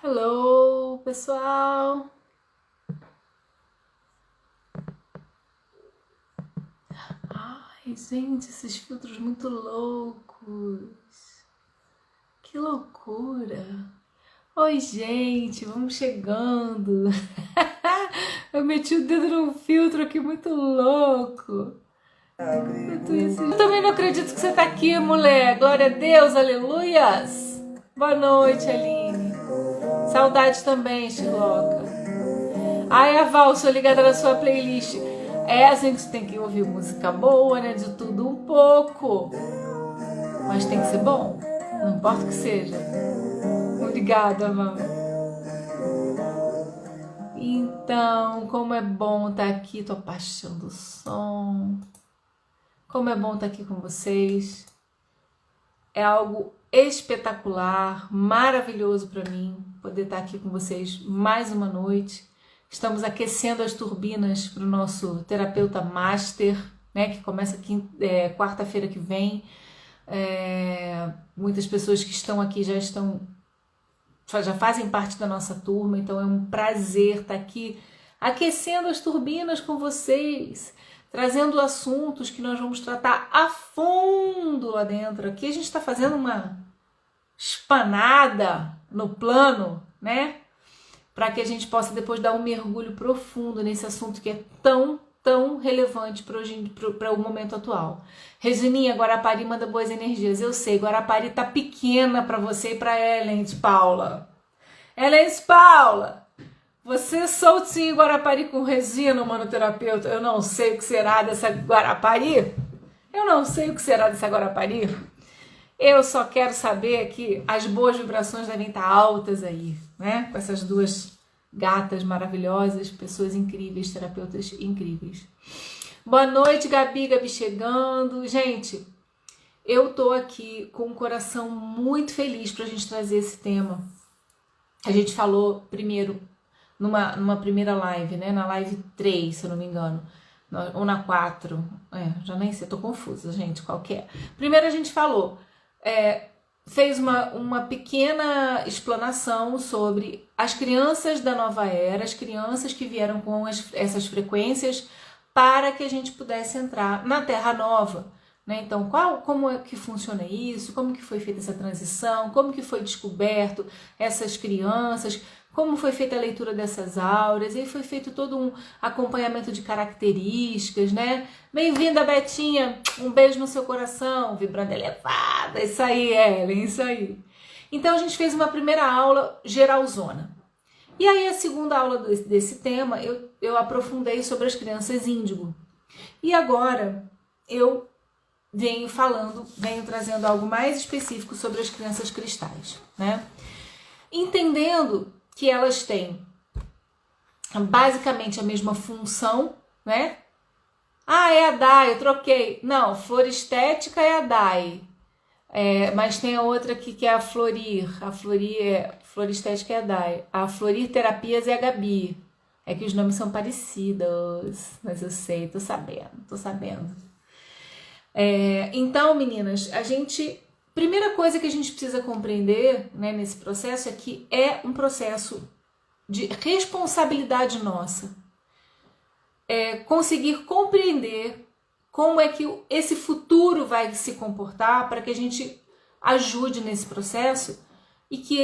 Hello, pessoal! Ai, gente, esses filtros muito loucos! Que loucura! Oi, gente, vamos chegando! Eu meti o dedo num filtro aqui muito louco! Eu também não acredito que você tá aqui, mulher! Glória a Deus, aleluias! Boa noite, Aline! Saudade também, Chiloca! Ai, a Val, sou ligada na sua playlist. A gente tem que ouvir música boa, né? De tudo um pouco. Mas tem que ser bom. Não importa o que seja. Obrigada, mãe. Então, como é bom estar aqui. Tô paixão do som. Como é bom estar aqui com vocês. É algo espetacular, maravilhoso para mim poder estar aqui com vocês mais uma noite. Estamos aquecendo as turbinas para o nosso terapeuta master, né, que começa quarta-feira que vem. Muitas pessoas que estão aqui já fazem parte da nossa turma, então é um prazer estar aqui aquecendo as turbinas com vocês, trazendo assuntos que nós vamos tratar a fundo lá dentro. Aqui a gente está fazendo uma espanada no plano, né? Para que a gente possa depois dar um mergulho profundo nesse assunto que é tão relevante para o momento atual. Regininha, Guarapari manda boas energias. Eu sei, Guarapari tá pequena para você e para Ellen de Paula. Ellen de Paula, você soltinho em Guarapari com Regina, manoterapeuta. Eu não sei o que será dessa Guarapari. Eu não sei o que será dessa Guarapari. Eu só quero saber que as boas vibrações devem estar altas aí, né? Com essas duas gatas maravilhosas, pessoas incríveis, terapeutas incríveis. Boa noite, Gabi chegando. Gente, eu tô aqui com um coração muito feliz pra gente trazer esse tema. A gente falou primeiro numa primeira live, né? Na live 3, se eu não me engano. Ou na 4. Já nem sei, tô confusa, gente, qual que é? Primeiro a gente falou... fez uma pequena explanação sobre as crianças da nova era, as crianças que vieram com essas frequências para que a gente pudesse entrar na Terra Nova, né? Então, como é que funciona isso? Como que foi feita essa transição? Como que foi descoberto essas crianças? Como foi feita a leitura dessas auras? E aí foi feito todo um acompanhamento de características, né? Bem-vinda, Betinha! Um beijo no seu coração, vibrando elevada. Isso aí, Ellen, isso aí. Então, a gente fez uma primeira aula geralzona. E aí, a segunda aula desse tema, eu aprofundei sobre as crianças índigo. E agora, eu venho trazendo algo mais específico sobre as crianças cristais, né? Entendendo que elas têm basicamente a mesma função, né? É a DAI, eu troquei. Não, flor estética é a DAI. Mas tem a outra aqui que é a Florir. Flor estética é a DAI. A Florir Terapias é a Gabi. É que os nomes são parecidos, mas eu sei, tô sabendo. Então, meninas, primeira coisa que a gente precisa compreender, né, nesse processo é que é um processo de responsabilidade nossa. Conseguir compreender como é que esse futuro vai se comportar para que a gente ajude nesse processo e que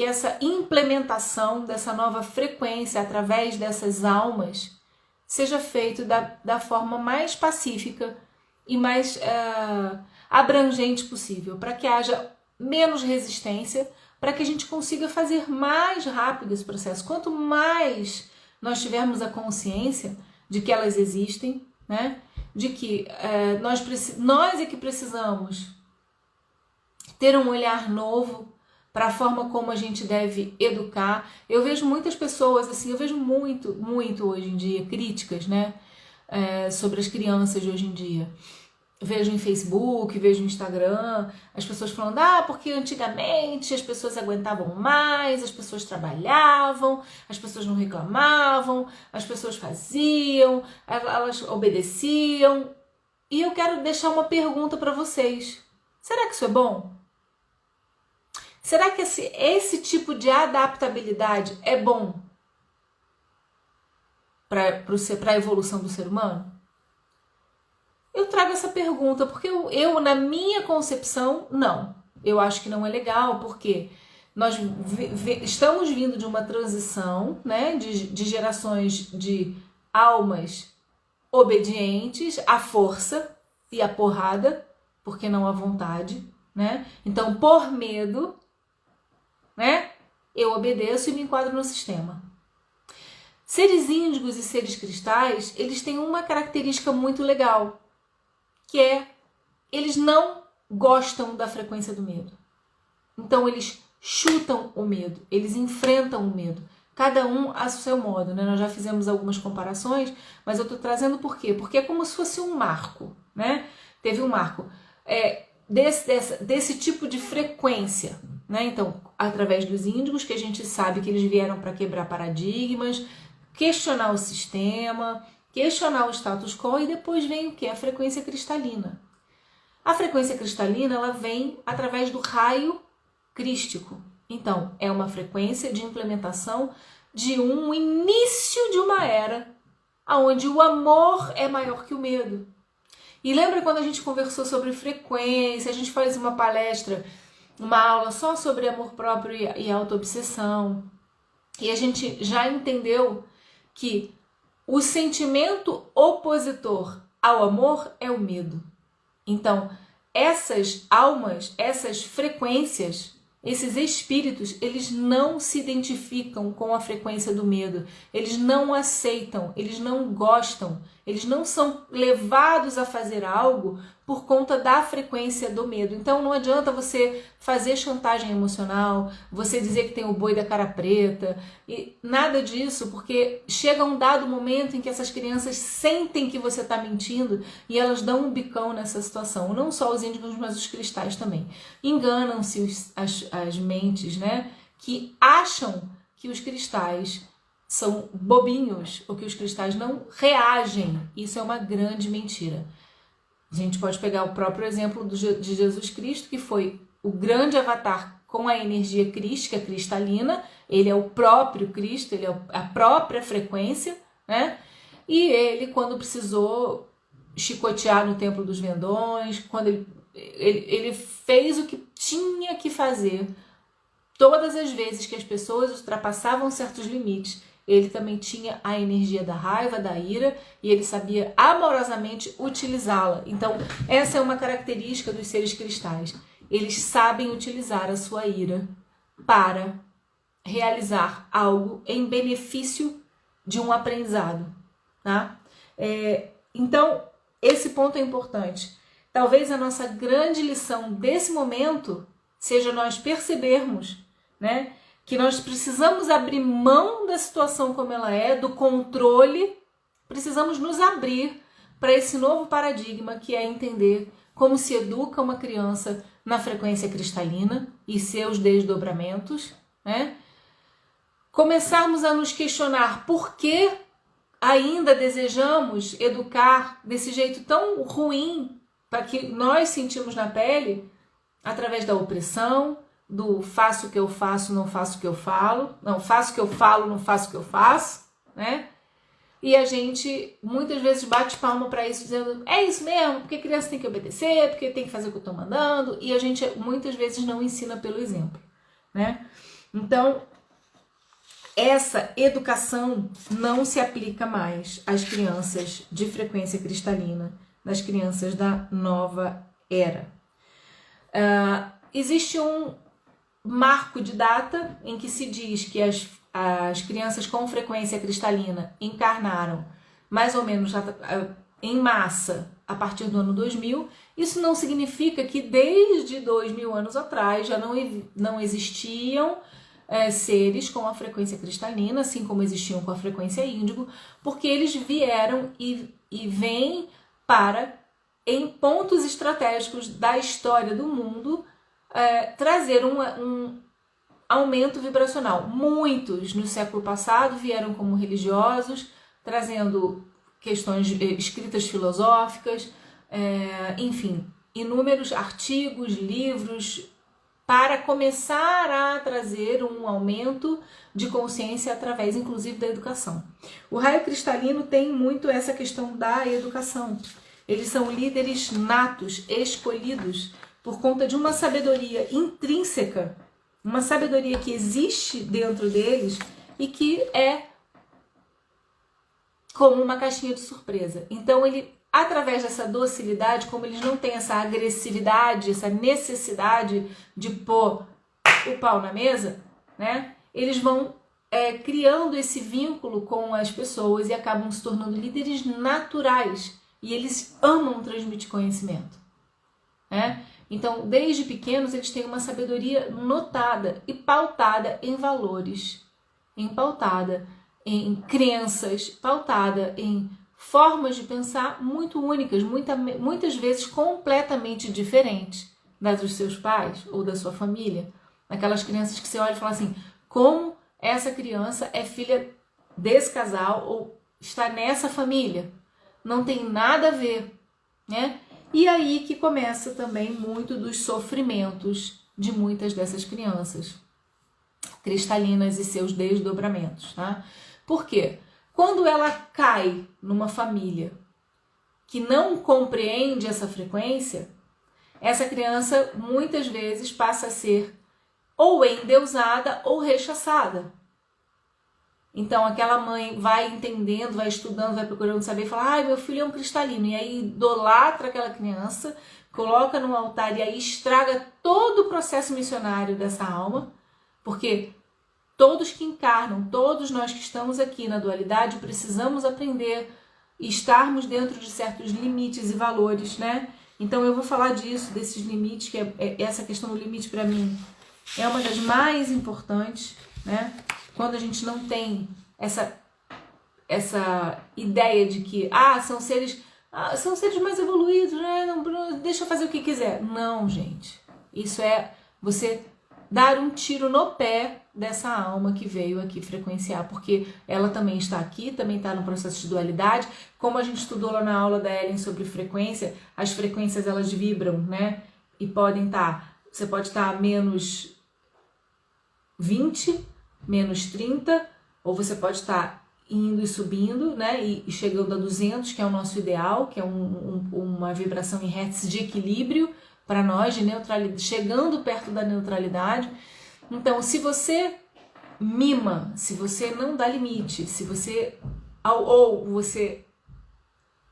essa implementação dessa nova frequência através dessas almas seja feito da forma mais pacífica e mais abrangente possível, para que haja menos resistência, para que a gente consiga fazer mais rápido esse processo. Quanto mais nós tivermos a consciência de que elas existem, né? De que nós é que precisamos ter um olhar novo para a forma como a gente deve educar. Eu vejo muitas pessoas, assim, eu vejo muito hoje em dia críticas, né? Sobre as crianças de hoje em dia. Vejo em Facebook, vejo no Instagram, as pessoas falando, porque antigamente as pessoas aguentavam mais, as pessoas trabalhavam, as pessoas não reclamavam, as pessoas faziam, elas obedeciam. E eu quero deixar uma pergunta para vocês. Será que isso é bom? Será que esse tipo de adaptabilidade é bom para a evolução do ser humano? Eu trago essa pergunta porque eu, na minha concepção, não. Eu acho que não é legal, porque nós estamos vindo de uma transição, né, de gerações de almas obedientes à força e à porrada, porque não à vontade, né? Então, por medo, né, eu obedeço e me enquadro no sistema. Seres índigos e seres cristais, eles têm uma característica muito legal, que é, eles não gostam da frequência do medo. Então, eles chutam o medo, eles enfrentam o medo. Cada um a seu modo, né? Nós já fizemos algumas comparações, mas eu estou trazendo por quê? Porque é como se fosse um marco, né? Teve um marco desse tipo de frequência, né? Então, através dos índigos, que a gente sabe que eles vieram para quebrar paradigmas, questionar o sistema, questionar o status quo, e depois vem o quê? A frequência cristalina. A frequência cristalina, ela vem através do raio crístico. Então, é uma frequência de implementação de um início de uma era onde o amor é maior que o medo. E lembra quando a gente conversou sobre frequência, a gente faz uma palestra, uma aula só sobre amor próprio e autoobsessão, e a gente já entendeu que o sentimento opositor ao amor é o medo. Então, essas almas, essas frequências, esses espíritos, eles não se identificam com a frequência do medo, eles não aceitam, eles não gostam, eles não são levados a fazer algo por conta da frequência do medo. Então não adianta você fazer chantagem emocional, você dizer que tem o boi da cara preta, e nada disso, porque chega um dado momento em que essas crianças sentem que você está mentindo e elas dão um bicão nessa situação. Não só os índigos, mas os cristais também. Enganam-se as mentes, né, que acham que os cristais são bobinhos ou que os cristais não reagem. Isso é uma grande mentira. A gente pode pegar o próprio exemplo de Jesus Cristo, que foi o grande avatar com a energia crística, cristalina. Ele é o próprio Cristo, ele é a própria frequência, né? E ele, quando precisou chicotear no Templo dos Vendões, quando ele fez o que tinha que fazer, todas as vezes que as pessoas ultrapassavam certos limites, ele também tinha a energia da raiva, da ira, e ele sabia amorosamente utilizá-la. Então, essa é uma característica dos seres cristais. Eles sabem utilizar a sua ira para realizar algo em benefício de um aprendizado, tá? Então, esse ponto é importante. Talvez a nossa grande lição desse momento seja nós percebermos, né, que nós precisamos abrir mão da situação como ela é, do controle, precisamos nos abrir para esse novo paradigma, que é entender como se educa uma criança na frequência cristalina e seus desdobramentos, né? Começarmos a nos questionar por que ainda desejamos educar desse jeito tão ruim, para que nós sentimos na pele, através da opressão, do faço o que eu faço, não faço o que eu falo, não faço o que eu falo, não faço o que eu faço, né? E a gente muitas vezes bate palma para isso, dizendo, é isso mesmo, porque criança tem que obedecer, porque tem que fazer o que eu estou mandando, e a gente muitas vezes não ensina pelo exemplo, né? Então, essa educação não se aplica mais às crianças de frequência cristalina, das crianças da nova era. Existe um marco de data em que se diz que as crianças com frequência cristalina encarnaram mais ou menos em massa a partir do ano 2000. Isso não significa que desde 2000 anos atrás já não existiam seres com a frequência cristalina, assim como existiam com a frequência índigo, porque eles vieram e vêm para, em pontos estratégicos da história do mundo, trazer um aumento vibracional. Muitos no século passado vieram como religiosos, trazendo questões escritas filosóficas, enfim, inúmeros artigos, livros, para começar a trazer um aumento de consciência através, inclusive, da educação. O raio cristalino tem muito essa questão da educação. Eles são líderes natos, escolhidos, por conta de uma sabedoria intrínseca, uma sabedoria que existe dentro deles e que é como uma caixinha de surpresa. Então, através dessa docilidade, como eles não têm essa agressividade, essa necessidade de pôr o pau na mesa, né? Eles vão criando esse vínculo com as pessoas e acabam se tornando líderes naturais. E eles amam transmitir conhecimento, né? Então, desde pequenos, eles têm uma sabedoria notada e pautada em valores, pautada em crenças, pautada em formas de pensar muito únicas, muitas vezes completamente diferentes das dos seus pais ou da sua família. Aquelas crianças que você olha e fala assim, como essa criança é filha desse casal ou está nessa família? Não tem nada a ver, né? E aí que começa também muito dos sofrimentos de muitas dessas crianças cristalinas e seus desdobramentos, tá? Por quê? Quando ela cai numa família que não compreende essa frequência, essa criança muitas vezes passa a ser ou endeusada ou rechaçada. Então aquela mãe vai entendendo, vai estudando, vai procurando saber e fala, meu filho é um cristalino. E aí idolatra aquela criança, coloca no altar e aí estraga todo o processo missionário dessa alma, porque todos que encarnam, todos nós que estamos aqui na dualidade, precisamos aprender e estarmos dentro de certos limites e valores, né? Então eu vou falar disso, desses limites, que essa questão do limite para mim é uma das mais importantes, né? Quando a gente não tem essa ideia de que são seres mais evoluídos, né? Não, deixa eu fazer o que quiser. Não, gente. Isso é você dar um tiro no pé dessa alma que veio aqui frequenciar, porque ela também está aqui, também está no processo de dualidade. Como a gente estudou lá na aula da Ellen sobre frequência, as frequências elas vibram, né? E podem estar, você pode estar a menos 20, menos 30, ou você pode estar indo e subindo, né? E chegando a 200, que é o nosso ideal, que é uma vibração em hertz de equilíbrio para nós, de neutralidade, chegando perto da neutralidade. Então, se você mima, se você não dá limite, se você ou você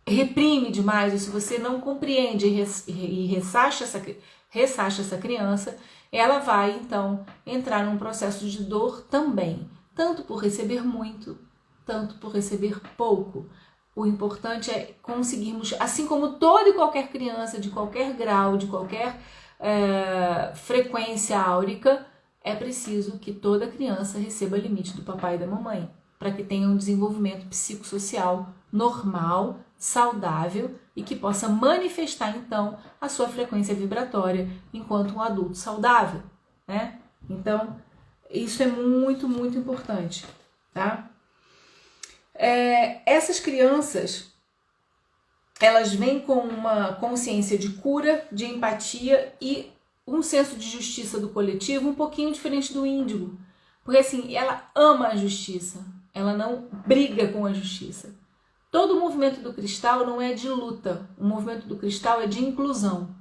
reprime demais, ou se você não compreende e ressacha essa criança, ela vai então entrar num processo de dor também, tanto por receber muito, tanto por receber pouco. O importante é conseguirmos, assim como toda e qualquer criança de qualquer grau, de qualquer frequência áurica, é preciso que toda criança receba limite do papai e da mamãe, para que tenha um desenvolvimento psicossocial normal, saudável e que possa manifestar então a sua frequência vibratória enquanto um adulto saudável, né? Então, isso é muito, muito importante, tá? Essas crianças, elas vêm com uma consciência de cura, de empatia e um senso de justiça do coletivo um pouquinho diferente do índigo. Porque assim, ela ama a justiça, ela não briga com a justiça. Todo o movimento do cristal não é de luta, o movimento do cristal é de inclusão.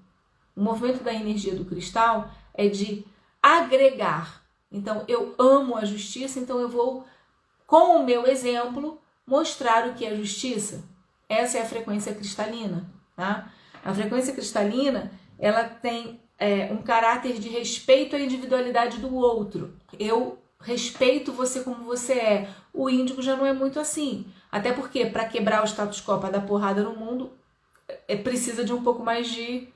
O movimento da energia do cristal é de agregar. Então, eu amo a justiça, então eu vou, com o meu exemplo, mostrar o que é justiça. Essa é a frequência cristalina, tá? A frequência cristalina, ela tem um caráter de respeito à individualidade do outro. Eu respeito você como você é. O índigo já não é muito assim. Até porque, para quebrar o status quo, para dar porrada no mundo, precisa de um pouco mais de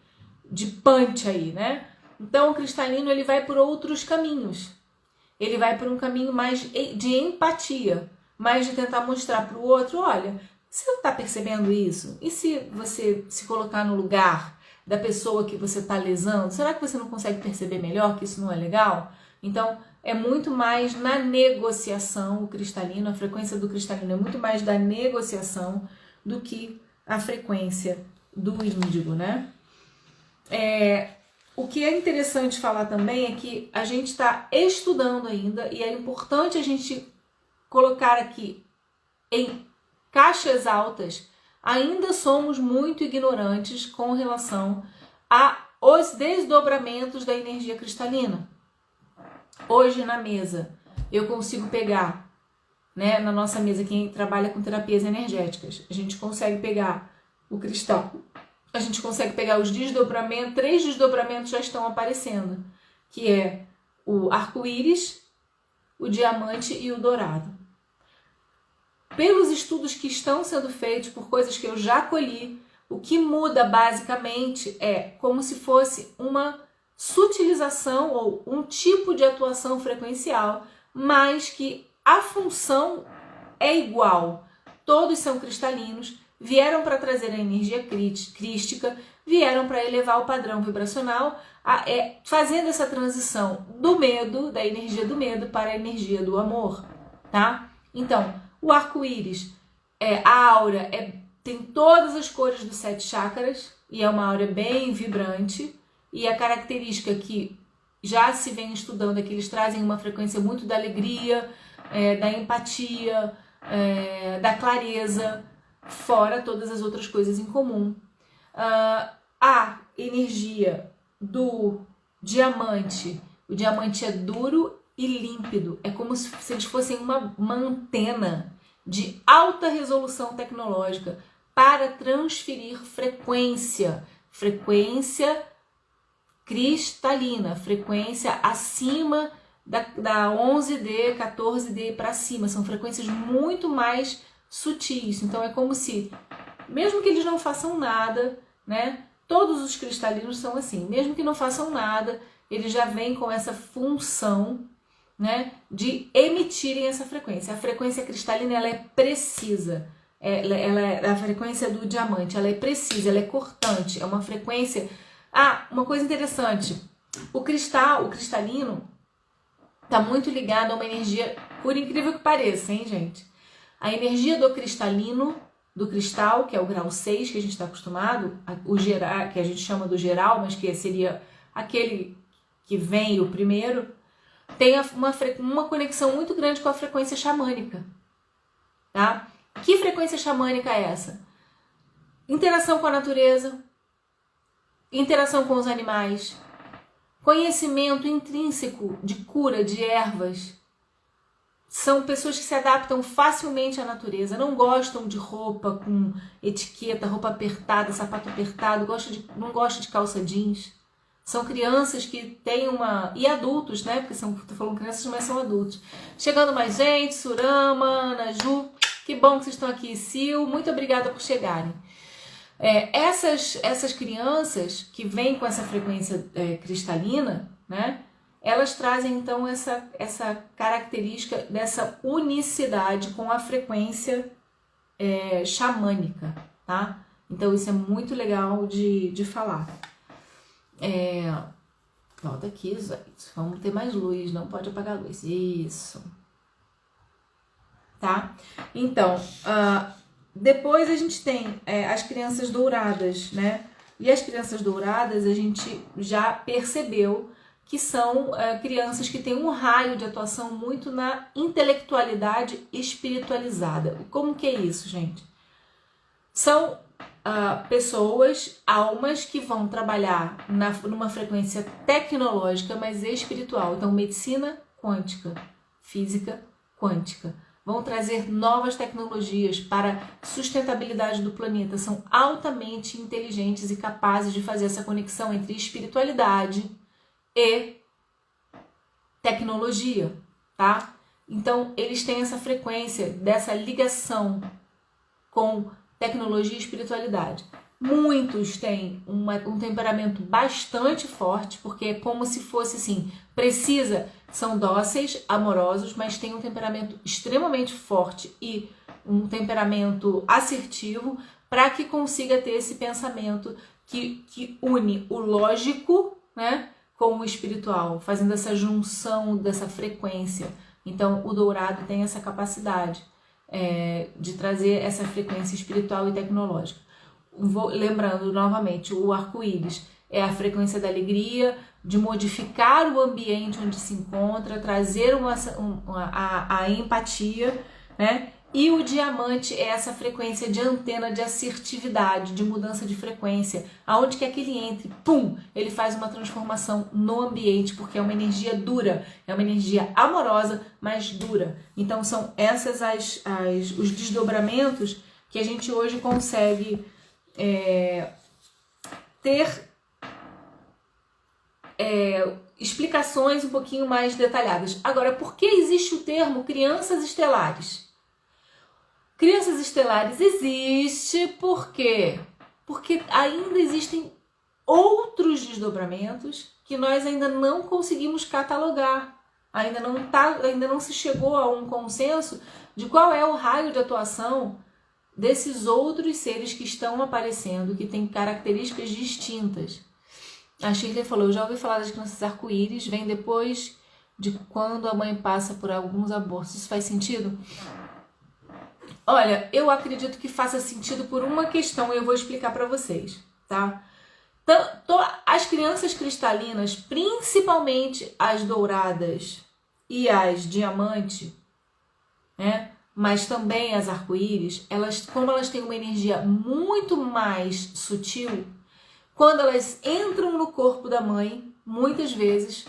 punch aí, né? Então, o cristalino, ele vai por outros caminhos. Ele vai por um caminho mais de empatia, mais de tentar mostrar para o outro, olha, você não está percebendo isso? E se você se colocar no lugar da pessoa que você está lesando, será que você não consegue perceber melhor que isso não é legal? Então, é muito mais na negociação o cristalino, a frequência do cristalino é muito mais da negociação do que a frequência do índigo, né? o que é interessante falar também é que a gente está estudando ainda e é importante a gente colocar aqui em caixas altas, ainda somos muito ignorantes com relação aos desdobramentos da energia cristalina. Hoje na mesa eu consigo pegar, né, na nossa mesa, quem trabalha com terapias energéticas, a gente consegue pegar o cristal, a gente consegue pegar os desdobramentos, 3 desdobramentos já estão aparecendo, que é o arco-íris, o diamante e o dourado. Pelos estudos que estão sendo feitos, por coisas que eu já colhi, o que muda basicamente é como se fosse uma sutilização ou um tipo de atuação frequencial, mas que a função é igual. Todos são cristalinos, vieram para trazer a energia crística, vieram para elevar o padrão vibracional, fazendo essa transição do medo, da energia do medo, para a energia do amor, tá? Então, o arco-íris, a aura, tem todas as cores dos 7 chakras e é uma aura bem vibrante. E a característica que já se vem estudando é que eles trazem uma frequência muito da alegria, da empatia, da clareza, fora todas as outras coisas em comum. A energia do diamante, o diamante é duro e límpido, é como se eles fossem uma antena de alta resolução tecnológica para transferir frequência cristalina, frequência acima da 11D, 14D para cima, são frequências muito mais sutis. Então é como se, mesmo que eles não façam nada, né? Todos os cristalinos são assim, mesmo que não façam nada, eles já vêm com essa função, né, de emitirem essa frequência. A frequência cristalina, ela é precisa. A frequência do diamante, ela é precisa, ela é cortante, é uma frequência. Uma coisa interessante, o cristalino está muito ligado a uma energia, por incrível que pareça, hein, gente? A energia do cristalino, do cristal, que é o grau 6, que a gente está acostumado, o geral, que a gente chama do geral, mas que seria aquele que vem o primeiro, tem uma conexão muito grande com a frequência xamânica, tá? Que frequência xamânica é essa? Interação com a natureza, interação com os animais, conhecimento intrínseco de cura de ervas. São pessoas que se adaptam facilmente à natureza, não gostam de roupa com etiqueta, roupa apertada, sapato apertado, não gostam de calça jeans. São crianças que têm e adultos, né? Porque tô falando crianças, mas são adultos. Chegando mais gente, Surama, Ana Ju, que bom que vocês estão aqui. Sil, muito obrigada por chegarem. Essas crianças que vêm com essa frequência cristalina, né? Elas trazem então essa característica dessa unicidade com a frequência xamânica, tá? Então isso é muito legal de falar. Volta aqui, gente. Vamos ter mais luz, não pode apagar a luz. Isso. Tá? Então, depois a gente tem as crianças douradas, né? E as crianças douradas a gente já percebeu que são crianças que têm um raio de atuação muito na intelectualidade espiritualizada. Como que é isso, gente? São pessoas, almas que vão trabalhar numa frequência tecnológica, mas espiritual. Então, medicina quântica, física quântica. Vão trazer novas tecnologias para a sustentabilidade do planeta. São altamente inteligentes e capazes de fazer essa conexão entre espiritualidade e tecnologia, tá? Então, eles têm essa frequência dessa ligação com tecnologia e espiritualidade. Muitos têm um temperamento bastante forte, porque é como se fosse assim, são dóceis, amorosos, mas têm um temperamento extremamente forte e um temperamento assertivo para que consiga ter esse pensamento que une o lógico, né, com o espiritual, fazendo essa junção dessa frequência. Então, o dourado tem essa capacidade de trazer essa frequência espiritual e tecnológica. Lembrando novamente, o arco-íris é a frequência da alegria, de modificar o ambiente onde se encontra, trazer a empatia, né? E o diamante é essa frequência de antena, de assertividade, de mudança de frequência. Aonde quer que ele entre, pum, ele faz uma transformação no ambiente, porque é uma energia dura, é uma energia amorosa, mas dura. Então são essas os desdobramentos que a gente hoje consegue ter explicações um pouquinho mais detalhadas. Agora, por que existe o termo crianças estelares? Crianças estelares existe por quê? Porque ainda existem outros desdobramentos que nós ainda não conseguimos catalogar. Ainda não se chegou a um consenso de qual é o raio de atuação desses outros seres que estão aparecendo, que têm características distintas. A Shirley falou, eu já ouvi falar das crianças arco-íris, vem depois de quando a mãe passa por alguns abortos. Isso faz sentido? Olha, eu acredito que faça sentido por uma questão e eu vou explicar para vocês, tá? Então, as crianças cristalinas, principalmente as douradas e as diamante, né? Mas também as arco-íris, como elas têm uma energia muito mais sutil, quando elas entram no corpo da mãe, muitas vezes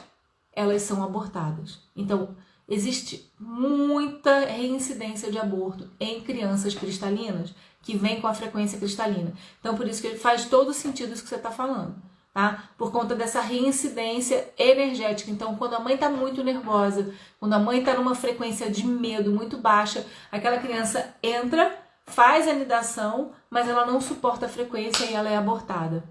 elas são abortadas. Então, existe muita reincidência de aborto em crianças cristalinas, que vem com a frequência cristalina. Então, por isso que faz todo sentido isso que você está falando, tá? Por conta dessa reincidência energética. Então, quando a mãe está muito nervosa, quando a mãe está numa frequência de medo muito baixa, aquela criança entra, faz a nidação, mas ela não suporta a frequência e ela é abortada.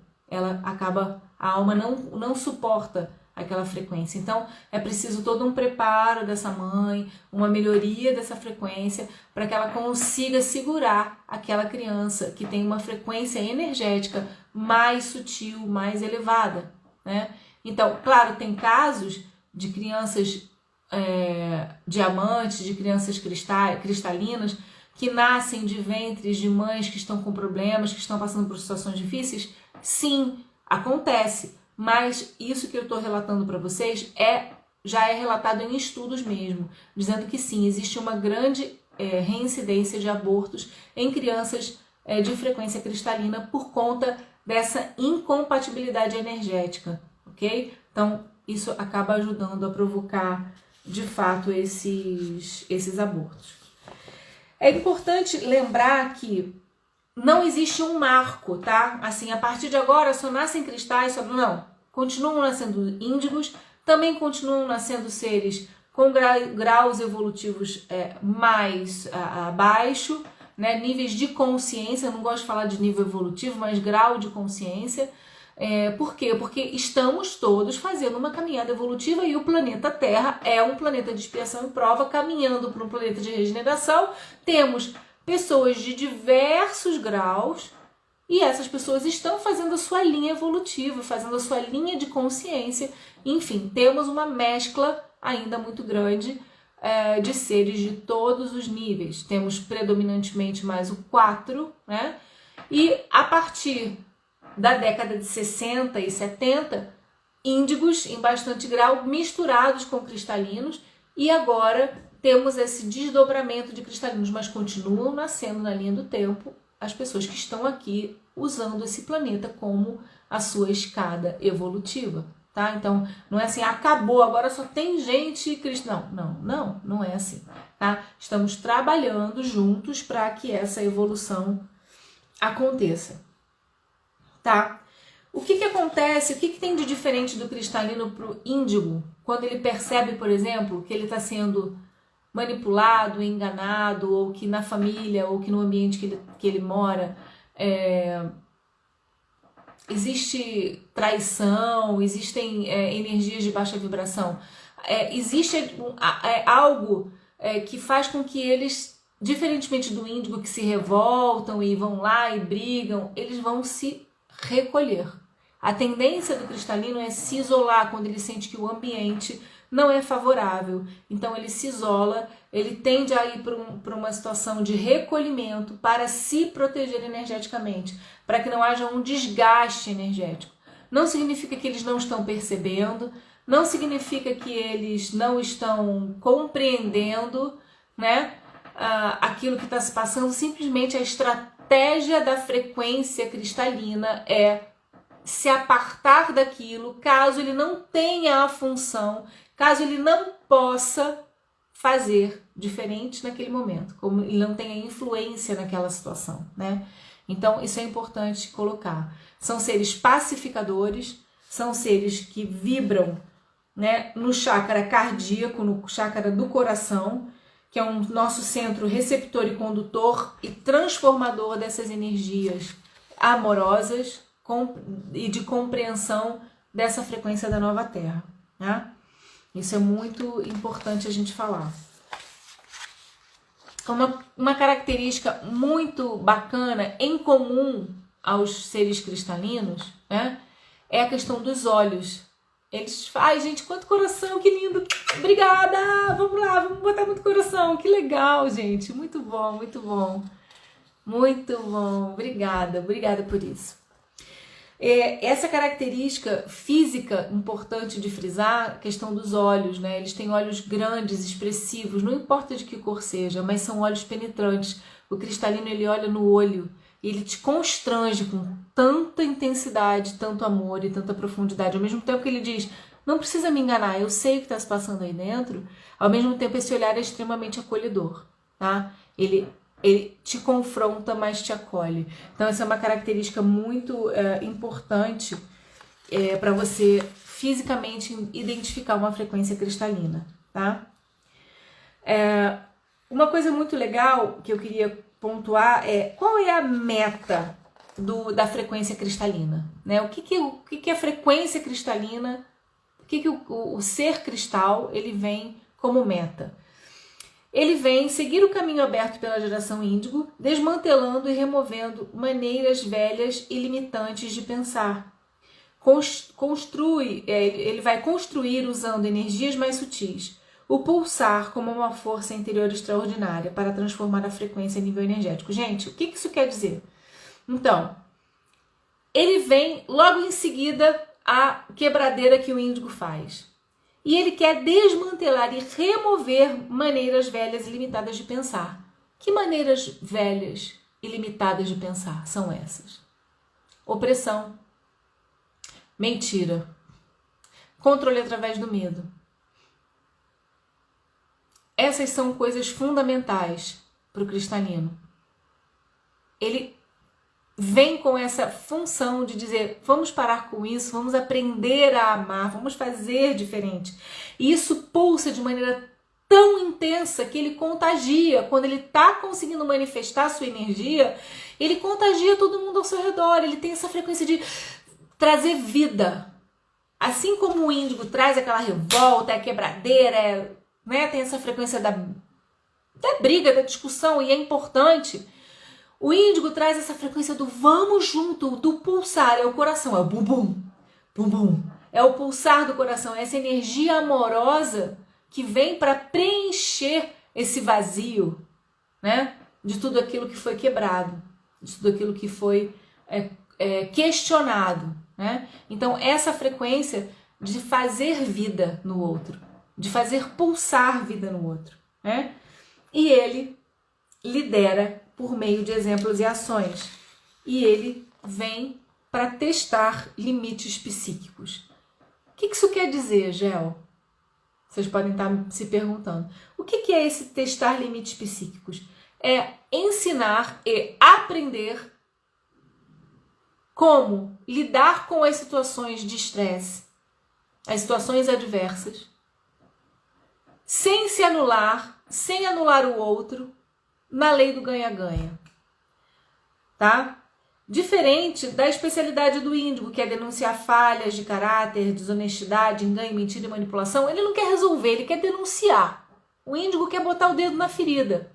A alma não suporta aquela frequência. Então, é preciso todo um preparo dessa mãe, uma melhoria dessa frequência, para que ela consiga segurar aquela criança que tem uma frequência energética mais sutil, mais elevada, né? Então, claro, tem casos de crianças diamantes, de crianças cristalinas, que nascem de ventres de mães que estão com problemas, que estão passando por situações difíceis. Sim, acontece. Mas isso que eu estou relatando para vocês já é relatado em estudos mesmo, dizendo que sim, existe uma grande reincidência de abortos em crianças de frequência cristalina por conta dessa incompatibilidade energética, ok? Então, isso acaba ajudando a provocar, de fato, esses abortos. É importante lembrar que não existe um marco, tá? Assim, a partir de agora só nascem cristais, não. Continuam nascendo índigos, também continuam nascendo seres com graus evolutivos mais abaixo, né? Níveis de consciência, eu não gosto de falar de nível evolutivo, mas grau de consciência. Por quê? Porque estamos todos fazendo uma caminhada evolutiva e o planeta Terra é um planeta de expiação e prova, caminhando para um planeta de regeneração. Temos pessoas de diversos graus e essas pessoas estão fazendo a sua linha evolutiva, fazendo a sua linha de consciência. Enfim, temos uma mescla ainda muito grande de seres de todos os níveis. Temos predominantemente mais o 4, né? E a partir da década de 60 e 70, índigos em bastante grau misturados com cristalinos, e agora temos esse desdobramento de cristalinos, mas continuam nascendo na linha do tempo as pessoas que estão aqui usando esse planeta como a sua escada evolutiva, tá? Então, não é assim, acabou, agora só tem gente cristã. Não é assim, tá? Estamos trabalhando juntos para que essa evolução aconteça, tá? O que acontece, o que tem de diferente do cristalino para o índigo, quando ele percebe, por exemplo, que ele está sendo manipulado, enganado, ou que na família, ou que no ambiente que ele mora, existe traição, existem energias de baixa vibração, existe algo que faz com que eles, diferentemente do índigo que se revoltam e vão lá e brigam, eles vão se recolher. A tendência do cristalino é se isolar quando ele sente que o ambiente não é favorável. Então ele se isola, ele tende a ir para uma situação de recolhimento para se proteger energeticamente, para que não haja um desgaste energético. não significa que eles não estão percebendo, não significa que eles não estão compreendendo, né, aquilo que está se passando. Simplesmente a estratégia da frequência cristalina é se apartar daquilo, caso ele não tenha a função, caso ele não possa fazer diferente naquele momento, como ele não tenha influência naquela situação, né? Então, isso é importante colocar. São seres pacificadores, são seres que vibram, né, no chakra cardíaco, no chakra do coração, que é um nosso centro receptor e condutor e transformador dessas energias amorosas e de compreensão dessa frequência da nova Terra, né? Isso é muito importante a gente falar. Uma característica muito bacana, em comum aos seres cristalinos, né, é a questão dos olhos. Eles, ai gente, quanto coração, que lindo, obrigada, vamos lá, vamos botar muito coração, que legal, gente, muito bom, muito bom, muito bom, obrigada por isso. Essa característica física importante de frisar, a questão dos olhos, né? Eles têm olhos grandes, expressivos, não importa de que cor seja, mas são olhos penetrantes. O cristalino, ele olha no olho e ele te constrange com tanta intensidade, tanto amor e tanta profundidade. Ao mesmo tempo que ele diz, não precisa me enganar, eu sei o que está se passando aí dentro. Ao mesmo tempo, esse olhar é extremamente acolhedor, tá? Ele te confronta, mas te acolhe. Então, essa é uma característica muito importante para você fisicamente identificar uma frequência cristalina, tá? Uma coisa muito legal que eu queria pontuar é qual é a meta da frequência cristalina, né? O que é a frequência cristalina? O que o ser cristal ele vem como meta? Ele vem seguir o caminho aberto pela geração índigo, desmantelando e removendo maneiras velhas e limitantes de pensar. Ele vai construir usando energias mais sutis, o pulsar como uma força interior extraordinária para transformar a frequência em nível energético. Gente, o que isso quer dizer? Então, ele vem logo em seguida a quebradeira que o índigo faz. E ele quer desmantelar e remover maneiras velhas e limitadas de pensar. Que maneiras velhas e limitadas de pensar são essas? Opressão, mentira, controle através do medo. Essas são coisas fundamentais para o cristalino. Ele vem com essa função de dizer, vamos parar com isso, vamos aprender a amar, vamos fazer diferente. E isso pulsa de maneira tão intensa que ele contagia. Quando ele está conseguindo manifestar a sua energia, ele contagia todo mundo ao seu redor. Ele tem essa frequência de trazer vida. Assim como o índigo traz aquela revolta, a quebradeira, né? Tem essa frequência da briga, da discussão, e é importante. O índigo traz essa frequência do vamos junto, do pulsar, é o coração, é o bum bum, bum bum. É o pulsar do coração, é essa energia amorosa que vem para preencher esse vazio, né? De tudo aquilo que foi quebrado, de tudo aquilo que foi questionado, né? Então, essa frequência de fazer vida no outro, de fazer pulsar vida no outro, né? E ele lidera por meio de exemplos e ações. E ele vem para testar limites psíquicos. O que isso quer dizer, Gel? Vocês podem estar se perguntando. O que é esse testar limites psíquicos? É ensinar e aprender como lidar com as situações de estresse, as situações adversas, sem se anular, sem anular o outro, na lei do ganha-ganha, tá? Diferente da especialidade do índigo, que é denunciar falhas de caráter, desonestidade, engano, mentira e manipulação. Ele não quer resolver, ele quer denunciar. O índigo quer botar o dedo na ferida.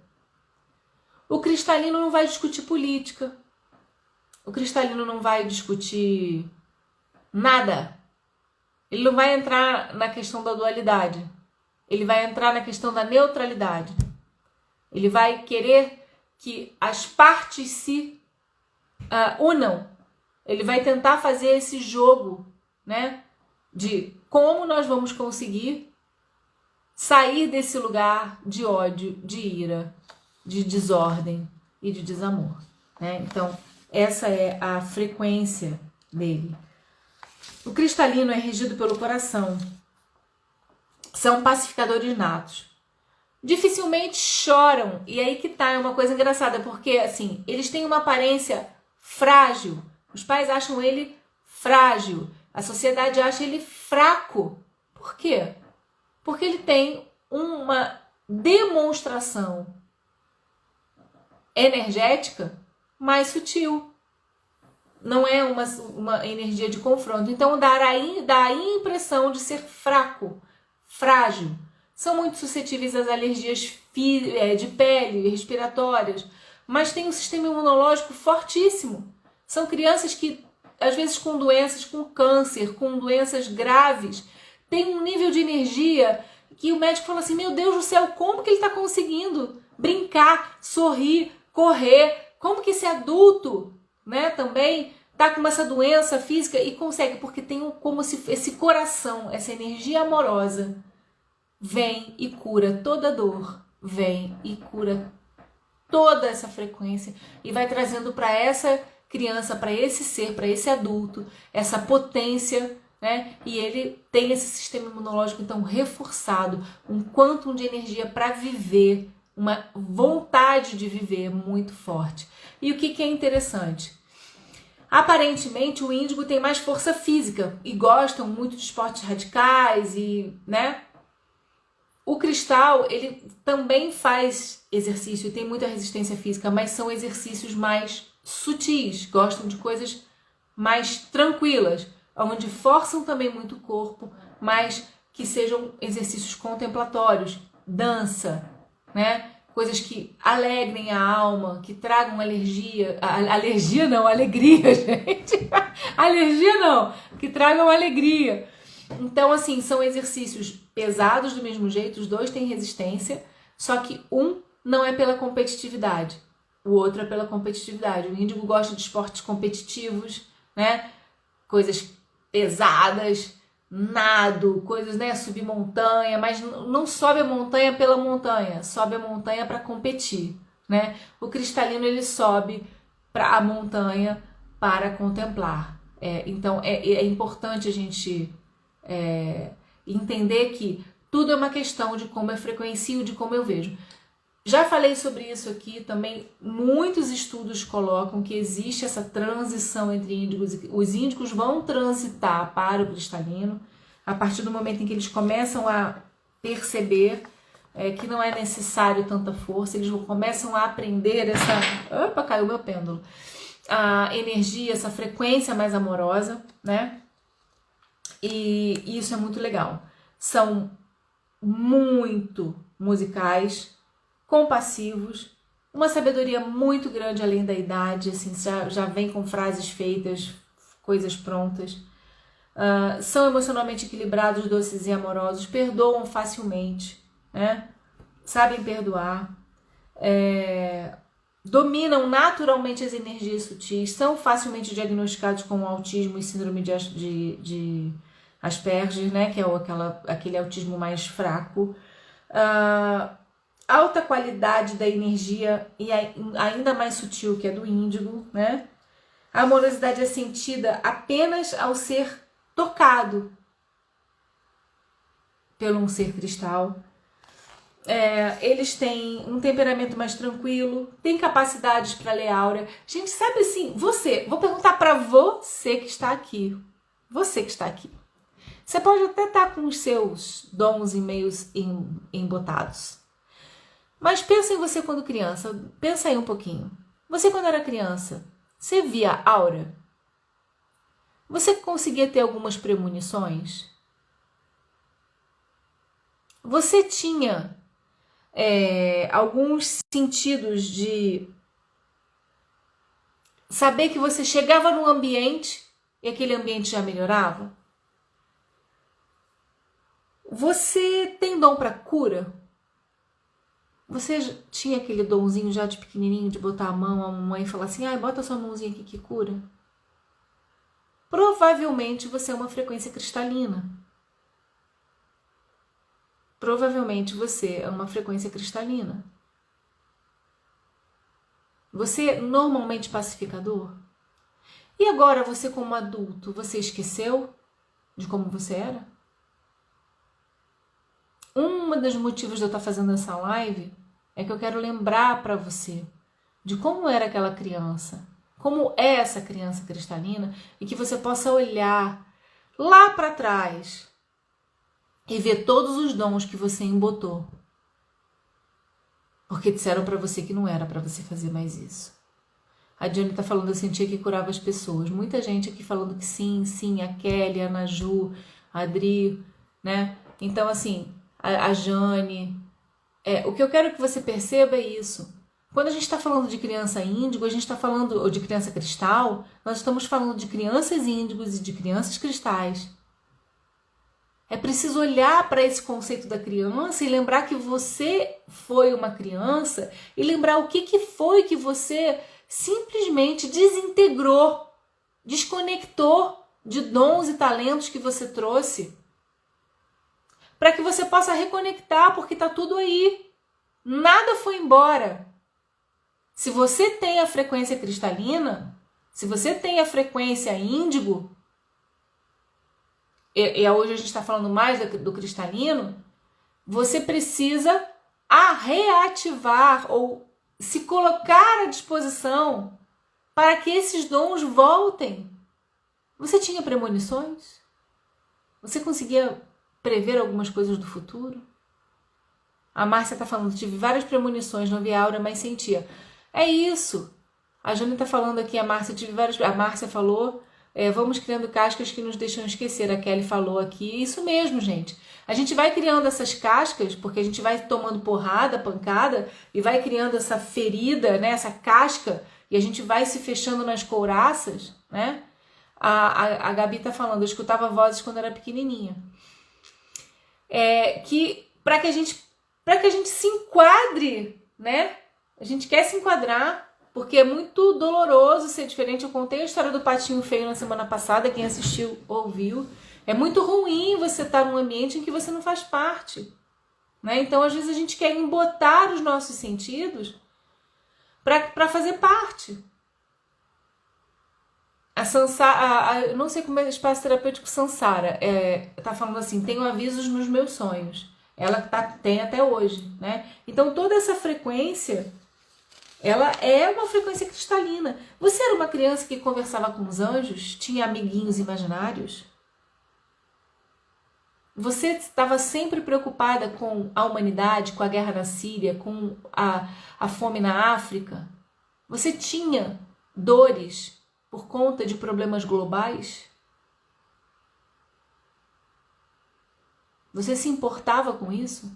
O cristalino não vai discutir política. O cristalino não vai discutir nada. Ele não vai entrar na questão da dualidade. Ele vai entrar na questão da neutralidade. Ele vai querer que as partes se unam. Ele vai tentar fazer esse jogo, né? De como nós vamos conseguir sair desse lugar de ódio, de ira, de desordem e de desamor, né? Então, essa é a frequência dele. O cristalino é regido pelo coração. São pacificadores natos. Dificilmente choram. E aí que tá, é uma coisa engraçada, porque assim, eles têm uma aparência frágil. Os pais acham ele frágil. A sociedade acha ele fraco. Por quê? Porque ele tem uma demonstração energética mais sutil. Não é uma energia de confronto. Então dá a impressão de ser fraco, frágil. São muito suscetíveis às alergias de pele, respiratórias, mas tem um sistema imunológico fortíssimo. São crianças que, às vezes, com doenças, com câncer, com doenças graves, têm um nível de energia que o médico fala assim, meu Deus do céu, como que ele está conseguindo brincar, sorrir, correr? Como que esse adulto, né, também tá com essa doença física e consegue? Porque tem como se esse coração, essa energia amorosa, vem e cura toda dor, vem e cura toda essa frequência e vai trazendo para essa criança, para esse ser, para esse adulto, essa potência, né? E ele tem esse sistema imunológico então reforçado, um quantum de energia para viver, uma vontade de viver muito forte. E o que é interessante? Aparentemente o índigo tem mais força física e gostam muito de esportes radicais e, né? O cristal, ele também faz exercício e tem muita resistência física, mas são exercícios mais sutis, gostam de coisas mais tranquilas, onde forçam também muito o corpo, mas que sejam exercícios contemplatórios, dança, né? Coisas que alegrem a alma, que tragam alergia, alegria, gente. Alergia não, que tragam alegria. Então, assim, são exercícios pesados do mesmo jeito, os dois têm resistência, só que um não é pela competitividade, o outro é pela competitividade. O índigo gosta de esportes competitivos, né? Coisas pesadas, nado, coisas, né? Subir montanha, mas não sobe a montanha pela montanha, sobe a montanha para competir, né? O cristalino, ele sobe para a montanha para contemplar. Então, é importante a gente entender que tudo é uma questão de como eu frequencio, de como eu vejo. Já falei sobre isso aqui também, muitos estudos colocam que existe essa transição entre índigos, os índicos vão transitar para o cristalino a partir do momento em que eles começam a perceber que não é necessário tanta força, eles começam a aprender essa... Opa, caiu meu pêndulo. A energia, essa frequência mais amorosa, né? E isso é muito legal. São muito musicais, compassivos, uma sabedoria muito grande além da idade, assim, já vem com frases feitas, coisas prontas. São emocionalmente equilibrados, doces e amorosos, perdoam facilmente, né? Sabem perdoar, dominam naturalmente as energias sutis, são facilmente diagnosticados com autismo e síndrome de Asperger, né? Que é aquele autismo mais fraco. Alta qualidade da energia e ainda mais sutil que a do índigo, né? A amorosidade é sentida apenas ao ser tocado pelo um ser cristal. Eles têm um temperamento mais tranquilo, têm capacidades para ler áurea. Gente, sabe assim, vou perguntar para você que está aqui. Você que está aqui. Você pode até estar com os seus dons e meios embotados. Mas pensa em você quando criança. Pensa aí um pouquinho. Você quando era criança, você via aura? Você conseguia ter algumas premonições? Você tinha alguns sentidos de saber que você chegava num ambiente e aquele ambiente já melhorava? Você tem dom para cura? Você tinha aquele donzinho já de pequenininho de botar a mão, a mamãe e falar assim, bota sua mãozinha aqui que cura? provavelmente você é uma frequência cristalina. Provavelmente você é uma frequência cristalina. Você é normalmente pacificador? E agora você como adulto, você esqueceu de como você era? Um dos motivos de eu estar fazendo essa live é que eu quero lembrar para você de como era aquela criança, como é essa criança cristalina, e que você possa olhar lá para trás e ver todos os dons que você embotou. Porque disseram para você que não era para você fazer mais isso. A Diane tá falando, eu sentia que curava as pessoas. Muita gente aqui falando que sim, sim, a Kelly, a Naju, a Adri, né? Então, assim, a Jane. O que eu quero que você perceba é isso. Quando a gente está falando de criança índigo, a gente está falando, ou de criança cristal, nós estamos falando de crianças índigos e de crianças cristais. É preciso olhar para esse conceito da criança e lembrar que você foi uma criança e lembrar o que foi que você simplesmente desintegrou, desconectou de dons e talentos que você trouxe, para que você possa reconectar, porque está tudo aí. Nada foi embora. Se você tem a frequência cristalina, se você tem a frequência índigo, e hoje a gente está falando mais do cristalino, você precisa reativar ou se colocar à disposição para que esses dons voltem. Você tinha premonições? Você conseguia prever algumas coisas do futuro? A Márcia está falando, tive várias premonições, não vi a aura, mas sentia. É isso. A Jane está falando aqui, a Márcia falou, vamos criando cascas que nos deixam esquecer. A Kelly falou aqui, isso mesmo, gente. A gente vai criando essas cascas, porque a gente vai tomando porrada, pancada, e vai criando essa ferida, né, essa casca, e a gente vai se fechando nas couraças, né? A Gabi tá falando, eu escutava vozes quando era pequenininha. Que para que a gente se enquadre, né? A gente quer se enquadrar, porque é muito doloroso ser diferente. Eu contei a história do patinho feio na semana passada, quem assistiu ouviu. É muito ruim você estar num ambiente em que você não faz parte, né? Então, às vezes, a gente quer embotar os nossos sentidos para fazer parte. A Sansara, eu não sei como é o espaço terapêutico Sansara, tá falando assim, tenho avisos nos meus sonhos. Ela tem até hoje, né? Então, toda essa frequência, ela é uma frequência cristalina. Você era uma criança que conversava com os anjos? Tinha amiguinhos imaginários? Você estava sempre preocupada com a humanidade, com a guerra na Síria, com a fome na África? Você tinha dores por conta de problemas globais? Você se importava com isso?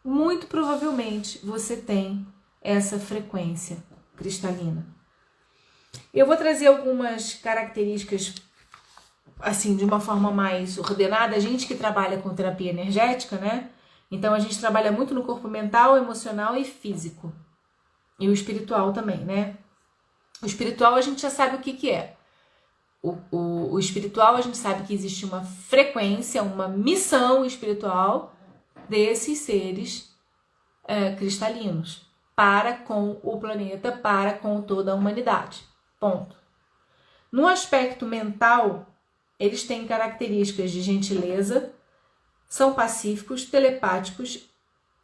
Muito provavelmente você tem essa frequência cristalina. Eu vou trazer algumas características assim, de uma forma mais ordenada. A gente que trabalha com terapia energética, né? Então a gente trabalha muito no corpo mental, emocional e físico. E o espiritual também, né? O espiritual a gente já sabe o que é. O espiritual a gente sabe que existe uma frequência, uma missão espiritual desses seres cristalinos para com o planeta, para com toda a humanidade. Ponto. No aspecto mental, eles têm características de gentileza, são pacíficos, telepáticos,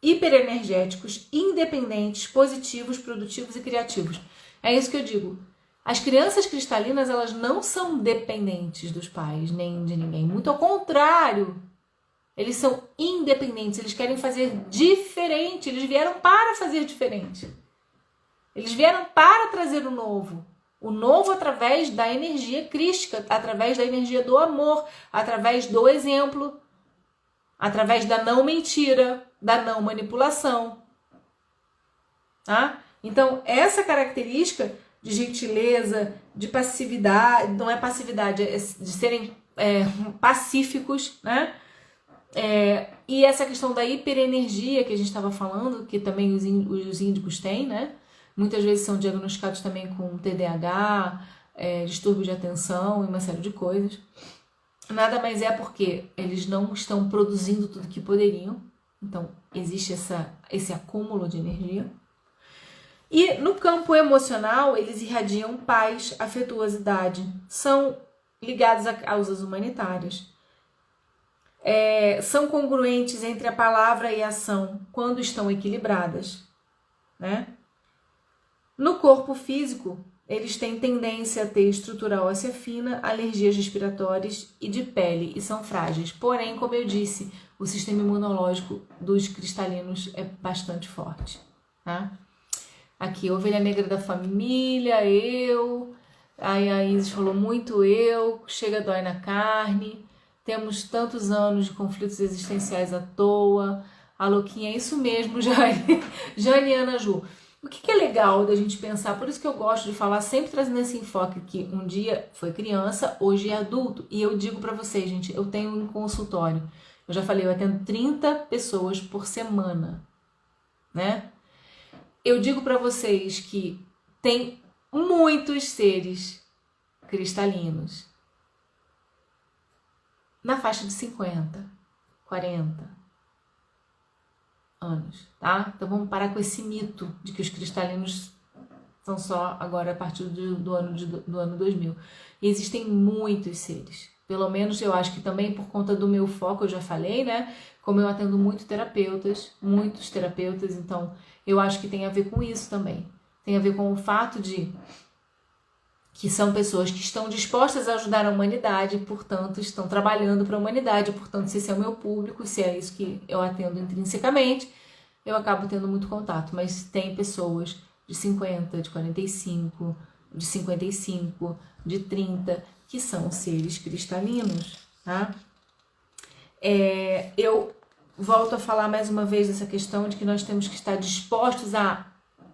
hiperenergéticos, independentes, positivos, produtivos e criativos. É isso que eu digo. As crianças cristalinas, elas não são dependentes dos pais, nem de ninguém. Muito ao contrário. Eles são independentes, eles querem fazer diferente. Eles vieram para fazer diferente. Eles vieram para trazer o novo. O novo através da energia crística, através da energia do amor, através do exemplo, através da não mentira, da não manipulação. Tá? Então, essa característica de gentileza, de passividade, não é passividade, é de serem pacíficos, né? E essa questão da hiperenergia que a gente estava falando, que também os índigos têm, né? Muitas vezes são diagnosticados também com TDAH, distúrbio de atenção e uma série de coisas. Nada mais é porque eles não estão produzindo tudo que poderiam. Então, existe esse acúmulo de energia. E no campo emocional, eles irradiam paz, afetuosidade. São ligados a causas humanitárias. São congruentes entre a palavra e a ação quando estão equilibradas, né? No corpo físico, eles têm tendência a ter estrutura óssea fina, alergias respiratórias e de pele e são frágeis. Porém, como eu disse, o sistema imunológico dos cristalinos é bastante forte, tá? Aqui, ovelha negra da família, eu. Aí a Isis falou muito eu, chega dói na carne. Temos tantos anos de conflitos existenciais à toa. A louquinha, é isso mesmo, Jane. Jane e Ana Ju. O que é legal da gente pensar, por isso que eu gosto de falar, sempre trazendo esse enfoque que um dia foi criança, hoje é adulto. E eu digo pra vocês, gente, eu tenho um consultório. Eu já falei, eu atendo 30 pessoas por semana, né? Eu digo pra vocês que tem muitos seres cristalinos na faixa de 50, 40 anos, tá? Então vamos parar com esse mito de que os cristalinos são só agora a partir do ano 2000. E existem muitos seres. Pelo menos eu acho que também por conta do meu foco, eu já falei, né? Como eu atendo muitos terapeutas, então eu acho que tem a ver com isso também. Tem a ver com o fato de que são pessoas que estão dispostas a ajudar a humanidade, portanto, estão trabalhando para a humanidade, portanto, se esse é o meu público, se é isso que eu atendo intrinsecamente, eu acabo tendo muito contato, mas tem pessoas de 50, de 45, de 55, de 30, que são seres cristalinos, tá? Eu volto a falar mais uma vez dessa questão de que nós temos que estar dispostos a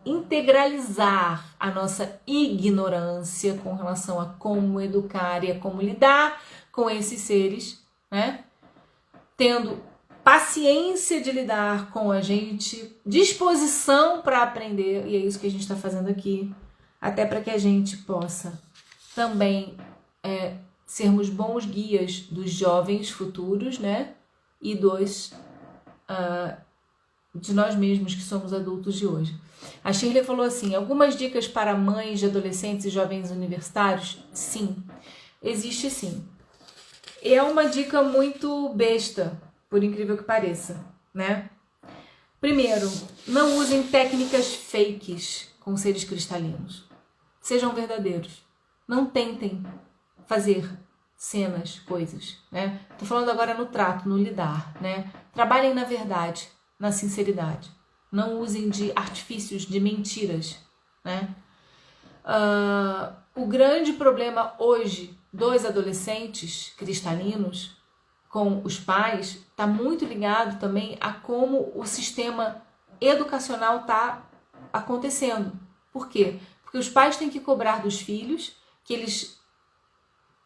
integralizar a nossa ignorância com relação a como educar e a como lidar com esses seres, né? Tendo paciência de lidar com a gente, disposição para aprender, e é isso que a gente está fazendo aqui, até para que a gente possa também sermos bons guias dos jovens futuros, né? E de nós mesmos que somos adultos de hoje. A Shirley falou assim, algumas dicas para mães de adolescentes e jovens universitários? Sim, existe sim. É uma dica muito besta, por incrível que pareça, né? Primeiro, não usem técnicas fakes com seres cristalinos. Sejam verdadeiros. Não tentem fazer cenas, coisas, né? Tô falando agora no trato, no lidar, né? Trabalhem na verdade, na sinceridade. Não usem de artifícios, de mentiras, né? O grande problema hoje dos adolescentes cristalinos com os pais está muito ligado também a como o sistema educacional está acontecendo. Por quê? Porque os pais têm que cobrar dos filhos que eles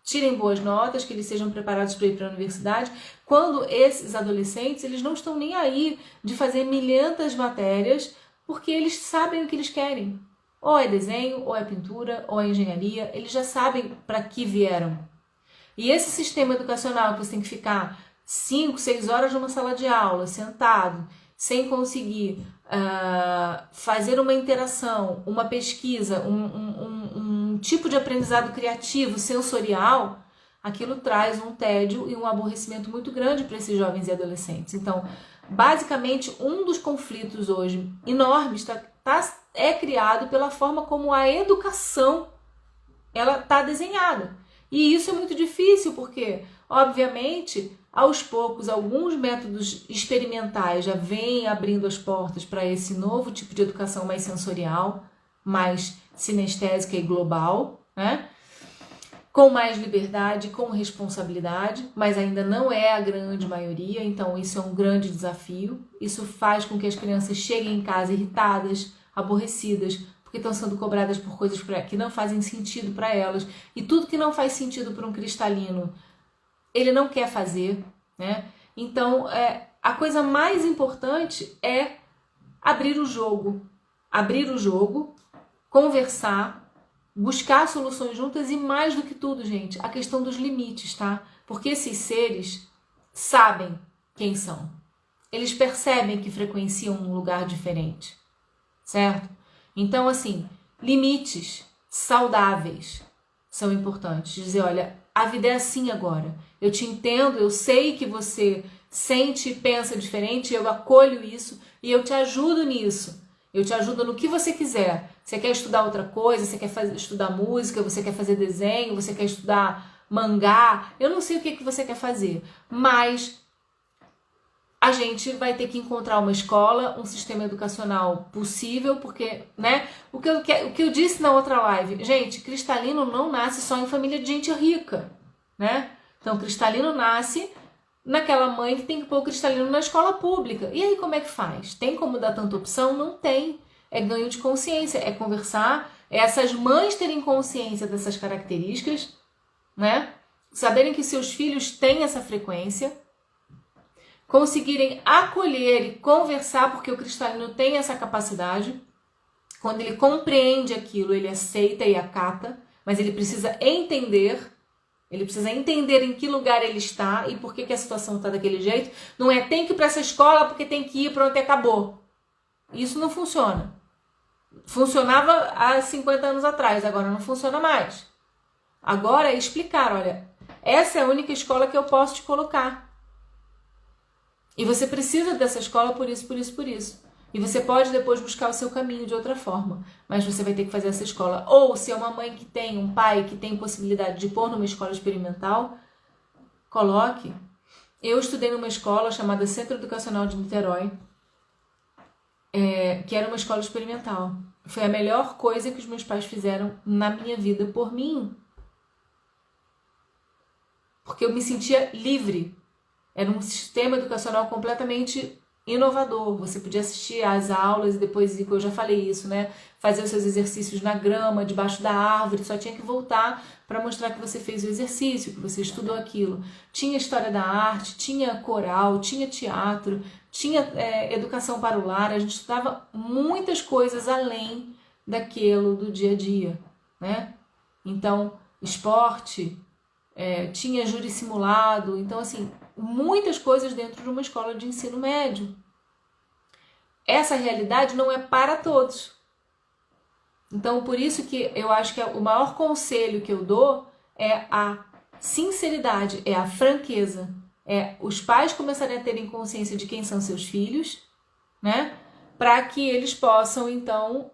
tirem boas notas, que eles sejam preparados para ir para a universidade, quando esses adolescentes, eles não estão nem aí de fazer milhentas matérias, porque eles sabem o que eles querem. Ou é desenho, ou é pintura, ou é engenharia, eles já sabem para que vieram. E esse sistema educacional que você tem que ficar 5, 6 horas numa sala de aula, sentado, sem conseguir fazer uma interação, uma pesquisa, um tipo de aprendizado criativo, sensorial, aquilo traz um tédio e um aborrecimento muito grande para esses jovens e adolescentes. Então, basicamente, um dos conflitos hoje enormes é criado pela forma como a educação ela está desenhada. E isso é muito difícil porque, obviamente, aos poucos, alguns métodos experimentais já vêm abrindo as portas para esse novo tipo de educação mais sensorial, mais sinestésica e global, né? Com mais liberdade, com responsabilidade, mas ainda não é a grande maioria, então isso é um grande desafio. Isso faz com que as crianças cheguem em casa irritadas, aborrecidas, porque estão sendo cobradas por coisas que não fazem sentido para elas. E tudo que não faz sentido para um cristalino, ele não quer fazer, né? Então, a coisa mais importante é abrir o jogo, conversar, buscar soluções juntas e mais do que tudo, gente, a questão dos limites, tá? Porque esses seres sabem quem são. Eles percebem que frequenciam um lugar diferente, certo? Então, assim, limites saudáveis são importantes. Dizer, olha, a vida é assim agora. Eu te entendo, eu sei que você sente e pensa diferente, eu acolho isso e eu te ajudo nisso. Eu te ajudo no que você quiser. Você quer estudar outra coisa, você quer estudar música, você quer fazer desenho, você quer estudar mangá. Eu não sei o que você quer fazer, mas a gente vai ter que encontrar uma escola, um sistema educacional possível, porque, né? O que eu disse na outra live, gente, cristalino não nasce só em família de gente rica, né? Então, cristalino nasce naquela mãe que tem que pôr o cristalino na escola pública. E aí, como é que faz? Tem como dar tanta opção? Não tem. É ganho de consciência, é conversar, é essas mães terem consciência dessas características, né? Saberem que seus filhos têm essa frequência, conseguirem acolher e conversar, porque o cristalino tem essa capacidade. Quando ele compreende aquilo, ele aceita e acata, mas ele precisa entender em que lugar ele está e por que a situação está daquele jeito. Não é tem que ir para essa escola porque tem que ir, pronto, e acabou. Isso não funciona. Funcionava há 50 anos atrás, agora não funciona mais. Agora é explicar, olha, essa é a única escola que eu posso te colocar. E você precisa dessa escola por isso, por isso, por isso. E você pode depois buscar o seu caminho de outra forma, mas você vai ter que fazer essa escola. Ou se é uma mãe que tem, um pai que tem possibilidade de pôr numa escola experimental, coloque. Eu estudei numa escola chamada Centro Educacional de Niterói, que era uma escola experimental. Foi a melhor coisa que os meus pais fizeram na minha vida por mim. Porque eu me sentia livre. Era um sistema educacional completamente inovador. Você podia assistir às aulas e depois, eu já falei isso, né? Fazer os seus exercícios na grama, debaixo da árvore, só tinha que voltar para mostrar que você fez o exercício, que você estudou aquilo. Tinha história da arte, tinha coral, tinha teatro, tinha educação para o lar. A gente estudava muitas coisas além daquilo do dia a dia, né? Então, esporte, tinha júri simulado, então assim, muitas coisas dentro de uma escola de ensino médio. Essa realidade não é para todos. Então, por isso que eu acho que o maior conselho que eu dou é a sinceridade, é a franqueza, é os pais começarem a terem consciência de quem são seus filhos, né? Para que eles possam, então,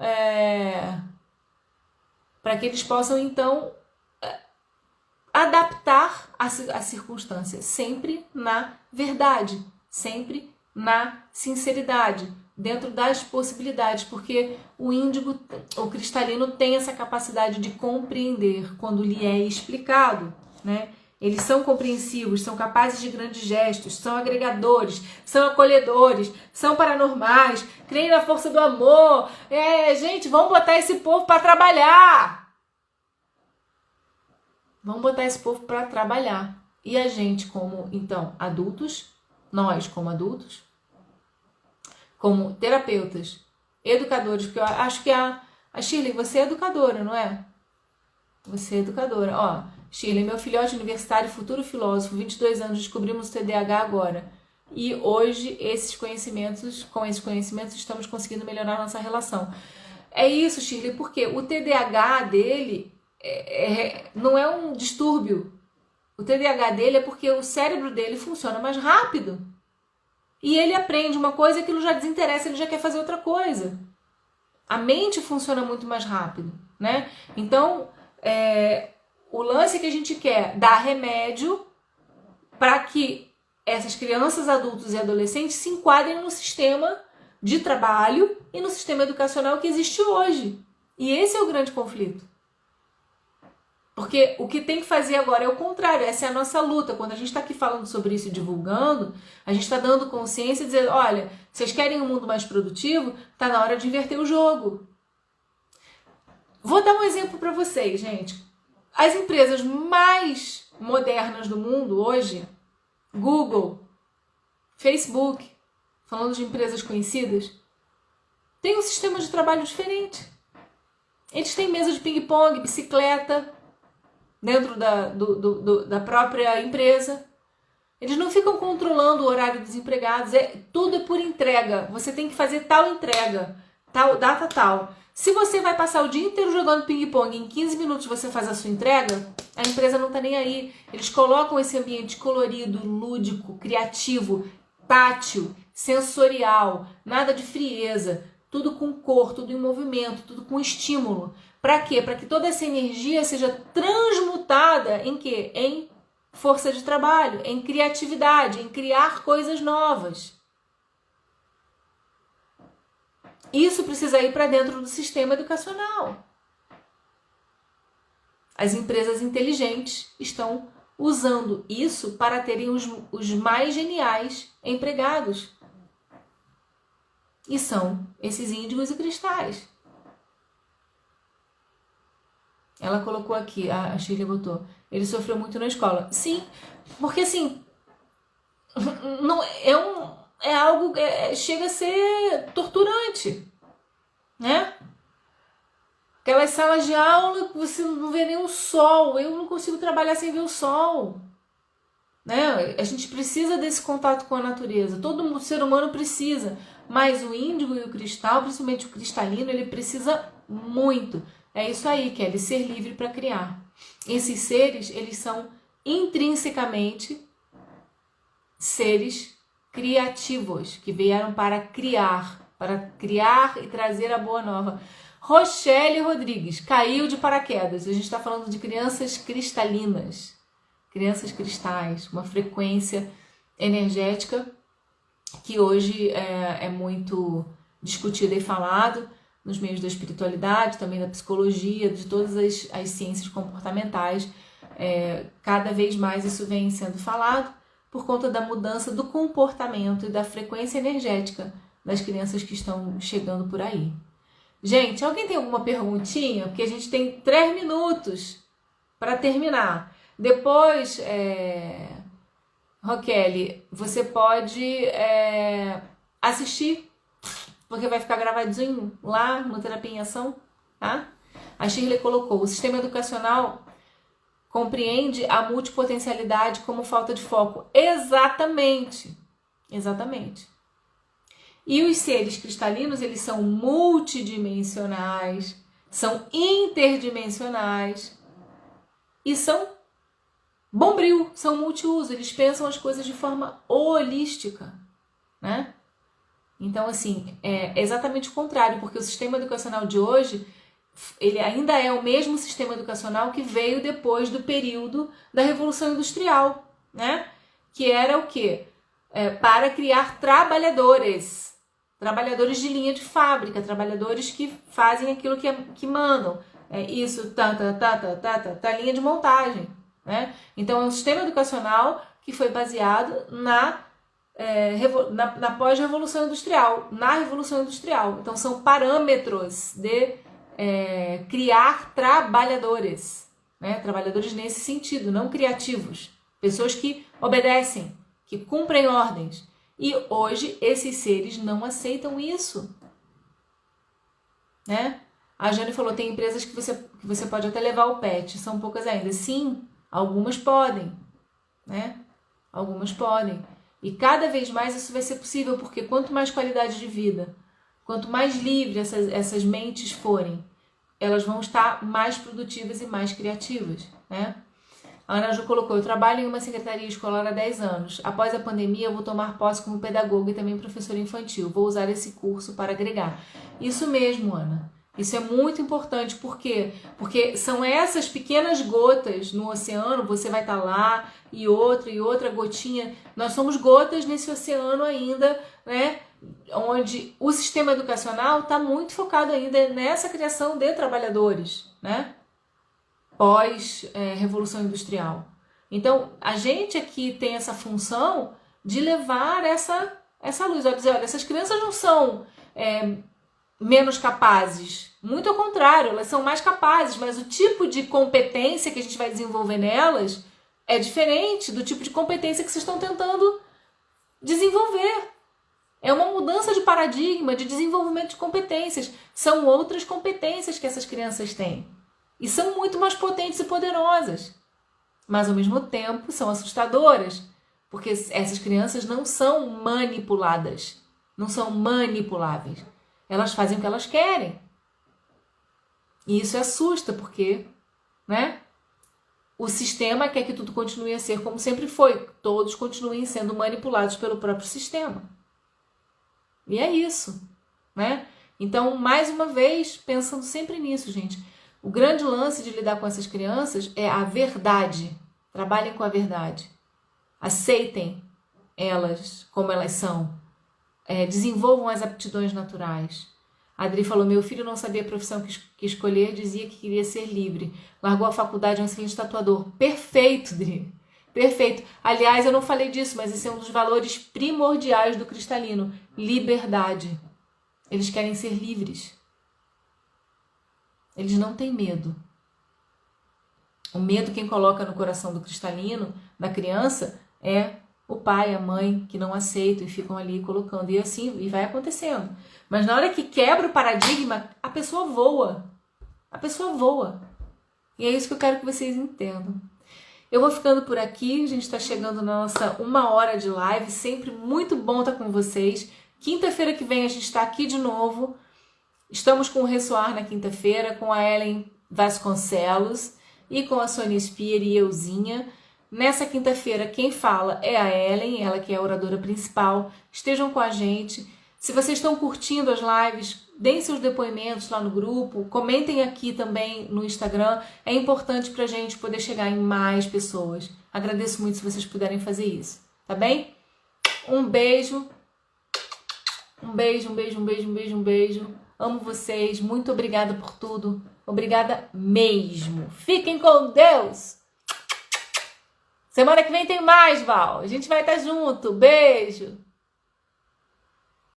adaptar a circunstância, sempre na verdade, sempre na sinceridade, dentro das possibilidades, porque o índigo, o cristalino tem essa capacidade de compreender quando lhe é explicado, né? Eles são compreensivos, são capazes de grandes gestos, são agregadores, são acolhedores, são paranormais, creem na força do amor. Gente, vamos botar esse povo para trabalhar. Vamos botar esse povo para trabalhar. E a gente, como, então, adultos, nós como adultos, como terapeutas, educadores, porque eu acho que a Shirley, você é educadora, não é? Você é educadora. Ó, Shirley, meu filhote universitário, futuro filósofo, 22 anos, descobrimos o TDAH agora. E hoje, com esses conhecimentos, estamos conseguindo melhorar nossa relação. É isso, Shirley, porque o TDAH dele não é um distúrbio. O TDAH dele é porque o cérebro dele funciona mais rápido. E ele aprende uma coisa e aquilo já desinteressa, ele já quer fazer outra coisa. A mente funciona muito mais rápido, né? Então, o lance que a gente quer dar remédio para que essas crianças, adultos e adolescentes se enquadrem no sistema de trabalho e no sistema educacional que existe hoje. E esse é o grande conflito. Porque o que tem que fazer agora é o contrário, essa é a nossa luta. Quando a gente está aqui falando sobre isso e divulgando, a gente está dando consciência e dizendo, olha, vocês querem um mundo mais produtivo? Está na hora de inverter o jogo. Vou dar um exemplo para vocês, gente. As empresas mais modernas do mundo hoje, Google, Facebook, falando de empresas conhecidas, têm um sistema de trabalho diferente. Eles têm mesa de ping-pong, bicicleta, dentro da própria empresa. Eles não ficam controlando o horário dos empregados, tudo é por entrega. Você tem que fazer tal entrega, tal data tal. Se você vai passar o dia inteiro jogando ping-pong, em 15 minutos você faz a sua entrega, a empresa não está nem aí. Eles colocam esse ambiente colorido, lúdico, criativo, tátil, sensorial, nada de frieza, tudo com cor, tudo em movimento, tudo com estímulo. Para quê? Para que toda essa energia seja transmutada em quê? Em força de trabalho, em criatividade, em criar coisas novas. Isso precisa ir para dentro do sistema educacional. As empresas inteligentes estão usando isso para terem os mais geniais empregados. E são esses índigos e cristais. Ela colocou aqui, a Shirley botou, ele sofreu muito na escola. Sim, porque assim, não, chega a ser torturante, né? Aquelas salas de aula que você não vê nem o sol. Eu não consigo trabalhar sem ver o sol, né? A gente precisa desse contato com a natureza. Todo ser humano precisa, mas o índigo e o cristal, principalmente o cristalino, ele precisa muito. É isso aí, Kelly, ser livre para criar. Esses seres, eles são intrinsecamente seres criativos, que vieram para criar e trazer a boa nova. Rochelle Rodrigues, caiu de paraquedas. A gente está falando de crianças cristalinas, crianças cristais, uma frequência energética que hoje é muito discutida e falado nos meios da espiritualidade, também da psicologia, de todas as ciências comportamentais. Cada vez mais isso vem sendo falado por conta da mudança do comportamento e da frequência energética das crianças que estão chegando por aí. Gente, alguém tem alguma perguntinha? Porque a gente tem 3 minutos para terminar. Depois, Raquel, você pode assistir, porque vai ficar gravadinho lá no Terapia em Ação, tá? A Shirley colocou, o sistema educacional compreende a multipotencialidade como falta de foco. Exatamente, exatamente. E os seres cristalinos, eles são multidimensionais, são interdimensionais e são bombril, são multiuso, eles pensam as coisas de forma holística, né? Então, assim, é exatamente o contrário, porque o sistema educacional de hoje, ele ainda é o mesmo sistema educacional que veio depois do período da Revolução Industrial, né? Que era o quê? Para criar trabalhadores de linha de fábrica, trabalhadores que fazem aquilo que mandam. Isso, linha de montagem, né? Então, é um sistema educacional que foi baseado na pós-revolução industrial, na revolução industrial. Então, são parâmetros de criar trabalhadores, né? Trabalhadores nesse sentido, não criativos. Pessoas que obedecem, que cumprem ordens. E hoje, esses seres não aceitam isso, né? A Jane falou, tem empresas que você pode até levar o pet, são poucas ainda. Sim, algumas podem, né? Algumas podem. E cada vez mais isso vai ser possível, porque quanto mais qualidade de vida, quanto mais livre essas mentes forem, elas vão estar mais produtivas e mais criativas, né? A Ana Ju colocou, eu trabalho em uma secretaria escolar há 10 anos. Após a pandemia, eu vou tomar posse como pedagoga e também professora infantil. Vou usar esse curso para agregar. Isso mesmo, Ana. Isso é muito importante. Por quê? Porque são essas pequenas gotas no oceano, você vai estar lá, e outra gotinha. Nós somos gotas nesse oceano ainda, né? Onde o sistema educacional está muito focado ainda nessa criação de trabalhadores, né? Pós-revolução industrial. Então, a gente aqui tem essa função de levar essa luz. Olha, essas crianças não são menos capazes. Muito ao contrário, elas são mais capazes, mas o tipo de competência que a gente vai desenvolver nelas é diferente do tipo de competência que vocês estão tentando desenvolver. É uma mudança de paradigma, de desenvolvimento de competências. São outras competências que essas crianças têm. E são muito mais potentes e poderosas. Mas, ao mesmo tempo, são assustadoras. Porque essas crianças não são manipuladas. Não são manipuláveis. Elas fazem o que elas querem. E isso assusta, porque, né? O sistema quer que tudo continue a ser como sempre foi. Todos continuem sendo manipulados pelo próprio sistema. E é isso, né? Então, mais uma vez, pensando sempre nisso, gente. O grande lance de lidar com essas crianças é a verdade. Trabalhem com a verdade. Aceitem elas como elas são. Desenvolvam as aptidões naturais. A Adri falou, meu filho não sabia a profissão que escolher, dizia que queria ser livre. Largou a faculdade, é um excelente tatuador. Perfeito, Adri. Perfeito. Aliás, eu não falei disso, mas esse é um dos valores primordiais do cristalino. Liberdade. Eles querem ser livres. Eles não têm medo. O medo quem coloca no coração do cristalino, da criança, é o pai, a mãe, que não aceitam e ficam ali colocando. E assim, e vai acontecendo. Mas na hora que quebra o paradigma, a pessoa voa. A pessoa voa. E é isso que eu quero que vocês entendam. Eu vou ficando por aqui. A gente está chegando na nossa 1 hora de live. Sempre muito bom estar com vocês. Quinta-feira que vem a gente está aqui de novo. Estamos com o Ressoar na quinta-feira, com a Ellen Vasconcelos e com a Sônia Spier e euzinha. Nessa quinta-feira, quem fala é a Ellen, ela que é a oradora principal. Estejam com a gente. Se vocês estão curtindo as lives, deem seus depoimentos lá no grupo, comentem aqui também no Instagram. É importante para a gente poder chegar em mais pessoas. Agradeço muito se vocês puderem fazer isso, tá bem? Um beijo. Um beijo, um beijo, um beijo, um beijo, um beijo. Amo vocês. Muito obrigada por tudo. Obrigada mesmo. Fiquem com Deus. Semana que vem tem mais, Val. A gente vai estar junto. Beijo.